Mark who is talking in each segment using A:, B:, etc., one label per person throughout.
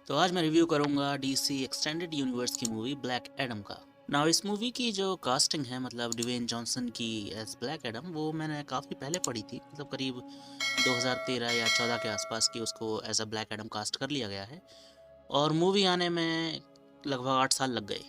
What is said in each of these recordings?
A: तो आज मैं रिव्यू करूंगा डीसी एक्सटेंडेड यूनिवर्स की मूवी ब्लैक एडम का। नाउ इस मूवी की जो कास्टिंग है मतलब डिवेन जॉनसन की एज ब्लैक एडम वो मैंने काफ़ी पहले पढ़ी थी, मतलब करीब 2013 या 14 के आसपास की उसको as a Black Adam cast कर लिया गया है और मूवी आने में लगभग 8 साल लग गए।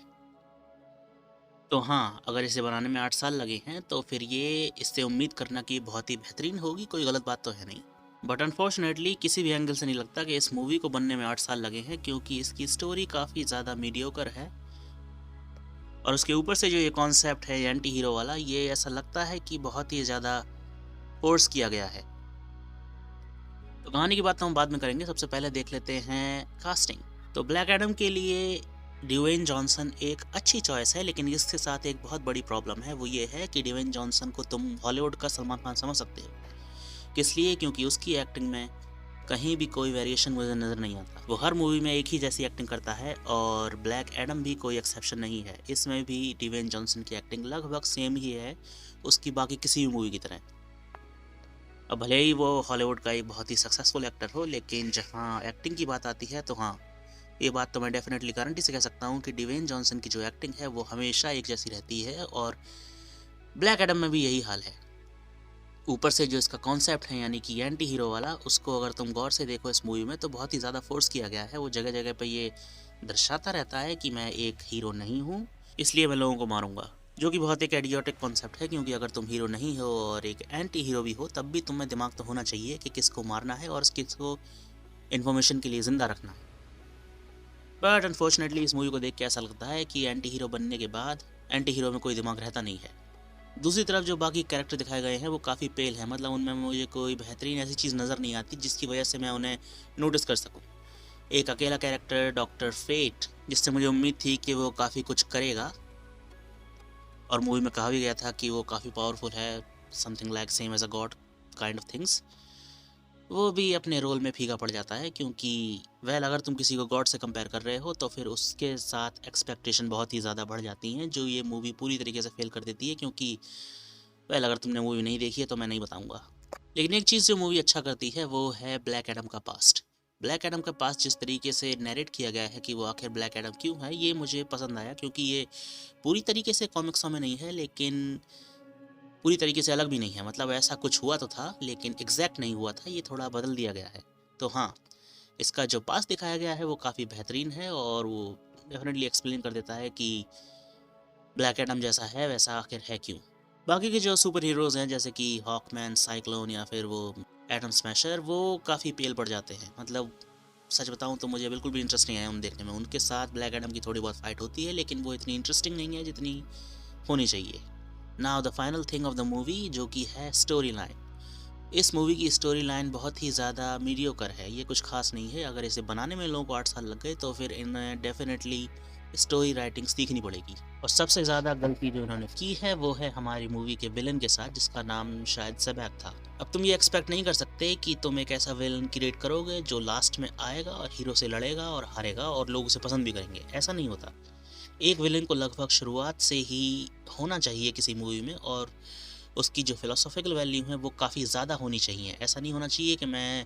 A: तो हाँ, अगर इसे बनाने में 8 साल लगे हैं तो फिर ये इससे उम्मीद करना कि बहुत ही बेहतरीन होगी कोई गलत बात तो है नहीं। बट अनफॉर्चुनेटली किसी भी एंगल से नहीं लगता कि इस मूवी को बनने में 8 साल लगे हैं, क्योंकि इसकी स्टोरी काफ़ी ज़्यादा मीडियोकर है और उसके ऊपर से जो ये कॉन्सेप्ट है एंटी हीरो वाला, ये ऐसा लगता है कि बहुत ही ज़्यादा फोर्स किया गया है। तो कहानी की बात तो हम बाद में करेंगे, सबसे पहले देख लेते हैं कास्टिंग। तो ब्लैक एडम के लिए ड्वेन जॉनसन एक अच्छी चॉइस है, लेकिन इसके साथ एक बहुत बड़ी प्रॉब्लम है। वो ये है कि ड्वेन जॉनसन को तुम हॉलीवुड का सलमान खान समझ सकते हो। किस लिए? क्योंकि उसकी एक्टिंग में कहीं भी कोई वेरिएशन मुझे नज़र नहीं आता। वो हर मूवी में एक ही जैसी एक्टिंग करता है और ब्लैक एडम भी कोई एक्सेप्शन नहीं है। इसमें भी ड्वेन जॉनसन की एक्टिंग लगभग सेम ही है उसकी बाकी किसी भी मूवी की तरह। अब भले ही वो हॉलीवुड का एक बहुत ही सक्सेसफुल एक्टर हो, लेकिन जहाँ एक्टिंग की बात आती है तो हाँ, ये बात तो मैं डेफिनेटली गारंटी से कह सकता हूँ कि ड्वेन जॉनसन की जो एक्टिंग है वो हमेशा एक जैसी रहती है और ब्लैक एडम में भी यही हाल है। ऊपर से जो इसका कॉन्सेप्ट है यानी कि एंटी हीरो वाला, उसको अगर तुम गौर से देखो इस मूवी में तो बहुत ही ज़्यादा फोर्स किया गया है। वो जगह जगह पे ये दर्शाता रहता है कि मैं एक हीरो नहीं हूँ, इसलिए मैं लोगों को मारूंगा, जो कि बहुत एक एडियोटिक कॉन्सेप्ट है। क्योंकि अगर तुम हीरो नहीं हो और एक एंटी हीरो भी हो, तब भी तुम्हें दिमाग तो होना चाहिए कि किसको मारना है और किसको इन्फॉर्मेशन के लिए ज़िंदा रखना है। बट अनफॉर्चुनेटली इस मूवी को देख के ऐसा लगता है कि एंटी हीरो बनने के बाद एंटी हीरो में कोई दिमाग रहता नहीं है। दूसरी तरफ जो बाकी कैरेक्टर दिखाए गए हैं वो काफ़ी पेल हैं, मतलब उनमें मुझे कोई बेहतरीन ऐसी चीज़ नज़र नहीं आती जिसकी वजह से मैं उन्हें नोटिस कर सकूं। एक अकेला कैरेक्टर डॉक्टर फेट, जिससे मुझे उम्मीद थी कि वो काफ़ी कुछ करेगा और मूवी में कहा भी गया था कि वो काफ़ी पावरफुल है, something like same as a god kind of things. वो भी अपने रोल में फीका पड़ जाता है, क्योंकि वेल अगर तुम किसी को गॉड से कंपेयर कर रहे हो तो फिर उसके साथ एक्सपेक्टेशन बहुत ही ज़्यादा बढ़ जाती हैं, जो ये मूवी पूरी तरीके से फेल कर देती है। क्योंकि वेल अगर तुमने मूवी नहीं देखी है तो मैं नहीं बताऊंगा। लेकिन एक चीज़ जो मूवी अच्छा करती है वो है ब्लैक एडम का पास्ट। ब्लैक एडम का पास्ट जिस तरीके से नैरेट किया गया है कि वो आखिर ब्लैक एडम क्यों है, ये मुझे पसंद आया। क्योंकि ये पूरी तरीके से कॉमिक्सों में नहीं है, लेकिन पूरी तरीके से अलग भी नहीं है। मतलब ऐसा कुछ हुआ तो था लेकिन एग्जैक्ट नहीं हुआ था, ये थोड़ा बदल दिया गया है। तो हाँ, इसका जो पास्ट दिखाया गया है वो काफ़ी बेहतरीन है और वो डेफिनेटली एक्सप्लेन कर देता है कि ब्लैक एडम जैसा है वैसा आखिर है क्यों। बाकी के जो सुपर हीरोज़ हैं जैसे कि हॉकमैन, साइक्लोन या फिर वो एटम स्मैशर, वो काफ़ी पेल पड़ जाते हैं। मतलब सच बताऊं तो मुझे बिल्कुल भी इंटरेस्ट नहीं आया उन देखने में। उनके साथ ब्लैक एडम की थोड़ी बहुत फाइट होती है, लेकिन वो इतनी इंटरेस्टिंग नहीं है जितनी होनी चाहिए। Now the final thing of the movie, जो कि है स्टोरी लाइन। इस मूवी की स्टोरी लाइन बहुत ही ज़्यादा मीडियोकर है, ये कुछ खास नहीं है। अगर इसे बनाने में लोगों को 8 साल लग गए तो फिर इन्हें डेफिनेटली स्टोरी राइटिंग सीखनी पड़ेगी। और सबसे ज़्यादा गलती जो इन्होंने की है वो है हमारी मूवी के विलन के साथ, जिसका नाम शायद सबैक था। अब तुम ये एक्सपेक्ट नहीं कर सकते कि तुम एक ऐसा विलन क्रिएट करोगे जो लास्ट में आएगा और हीरो से लड़ेगा और हारेगा और लोग उसे पसंद भी करेंगे। ऐसा नहीं होता। एक विलन को लगभग शुरुआत से ही होना चाहिए किसी मूवी में, और उसकी जो फिलोसॉफिकल वैल्यू है वो काफ़ी ज़्यादा होनी चाहिए। ऐसा नहीं होना चाहिए कि मैं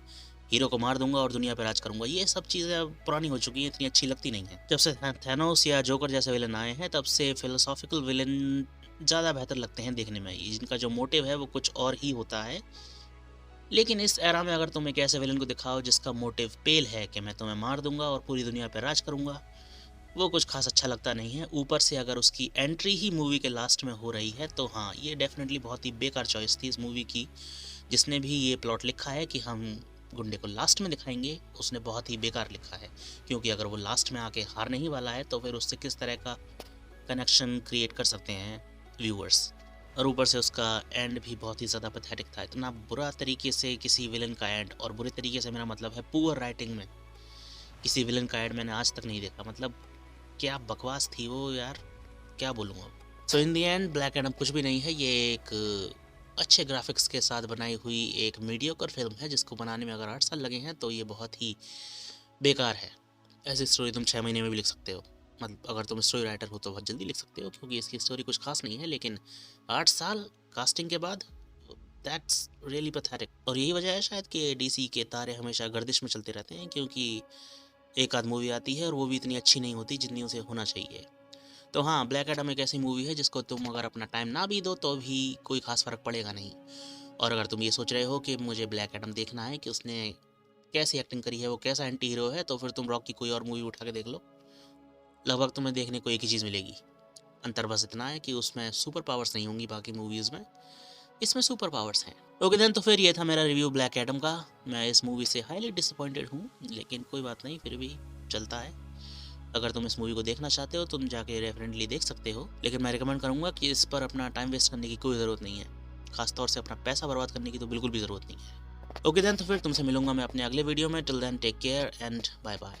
A: हीरो को मार दूंगा और दुनिया पर राज करूंगा। ये सब चीज़ें अब पुरानी हो चुकी हैं, इतनी अच्छी लगती नहीं है। जब से थैनोस या जोकर जैसे विलन आए हैं तब से फिलोसॉफिकल विलन ज़्यादा बेहतर लगते हैं देखने में। जिनका जो मोटिव है वो कुछ और ही होता है। लेकिन इस एरा में अगर तुम एक ऐसे विलन को दिखाओ जिसका मोटिव पेल है कि मैं तुम्हें मार दूंगा और पूरी दुनिया पर राज करूंगा, वो कुछ खास अच्छा लगता नहीं है। ऊपर से अगर उसकी एंट्री ही मूवी के लास्ट में हो रही है तो हाँ, ये डेफिनेटली बहुत ही बेकार चॉइस थी इस मूवी की। जिसने भी ये प्लॉट लिखा है कि हम गुंडे को लास्ट में दिखाएंगे, उसने बहुत ही बेकार लिखा है। क्योंकि अगर वो लास्ट में आके हारने ही वाला है तो फिर उससे किस तरह का कनेक्शन क्रिएट कर सकते हैं व्यूअर्स। और ऊपर से उसका एंड भी बहुत ही ज़्यादा पैथेटिक था। इतना बुरा तरीके से किसी विलन का एंड, और बुरे तरीके से मेरा मतलब है पुअर राइटिंग में किसी विलन का एंड मैंने आज तक नहीं देखा। मतलब क्या बकवास थी वो यार, क्या बोलूँ अब। सो इन दी एंड ब्लैक एडम कुछ भी नहीं है। ये एक अच्छे ग्राफिक्स के साथ बनाई हुई एक मीडियोकर फिल्म है, जिसको बनाने में अगर 8 साल लगे हैं तो ये बहुत ही बेकार है। ऐसी स्टोरी तुम 6 महीने में भी लिख सकते हो। मतलब अगर तुम स्टोरी राइटर हो तो बहुत जल्दी लिख सकते हो, क्योंकि इसकी स्टोरी कुछ खास नहीं है। लेकिन 8 साल कास्टिंग के बाद, दैट्स रियली पैथेटिक। और यही वजह है शायद कि डीसी के तारे हमेशा गर्दिश में चलते रहते हैं, क्योंकि एक आध मूवी आती है और वो भी इतनी अच्छी नहीं होती जितनी उसे होना चाहिए। तो हाँ, ब्लैक एडम एक ऐसी मूवी है जिसको तुम अगर अपना टाइम ना भी दो तो भी कोई खास फ़र्क पड़ेगा नहीं। और अगर तुम ये सोच रहे हो कि मुझे ब्लैक एडम देखना है कि उसने कैसी एक्टिंग करी है, वो कैसा एंटी हीरो है, तो फिर तुम रॉक की कोई और मूवी उठा के देख लो, लगभग तुम्हें देखने को एक ही चीज़ मिलेगी। अंतर बस इतना है कि उसमें सुपर पावर्स नहीं होंगी बाकी मूवीज़ में, इसमें सुपर पावर्स हैं। ओके देन, तो फिर ये था मेरा रिव्यू ब्लैक एडम का। मैं इस मूवी से हाईली डिसअपॉइंटेड हूँ, लेकिन कोई बात नहीं, फिर भी चलता है। अगर तुम इस मूवी को देखना चाहते हो तुम जाके रेफरेंटली देख सकते हो, लेकिन मैं रिकमेंड करूँगा कि इस पर अपना टाइम वेस्ट करने की कोई ज़रूरत नहीं है, खासतौर से अपना पैसा बर्बाद करने की तो बिल्कुल भी ज़रूरत नहीं है। ओके देन, तो फिर तुमसे मिलूंगा मैं अपने अगले वीडियो में। Till then take care and bye bye.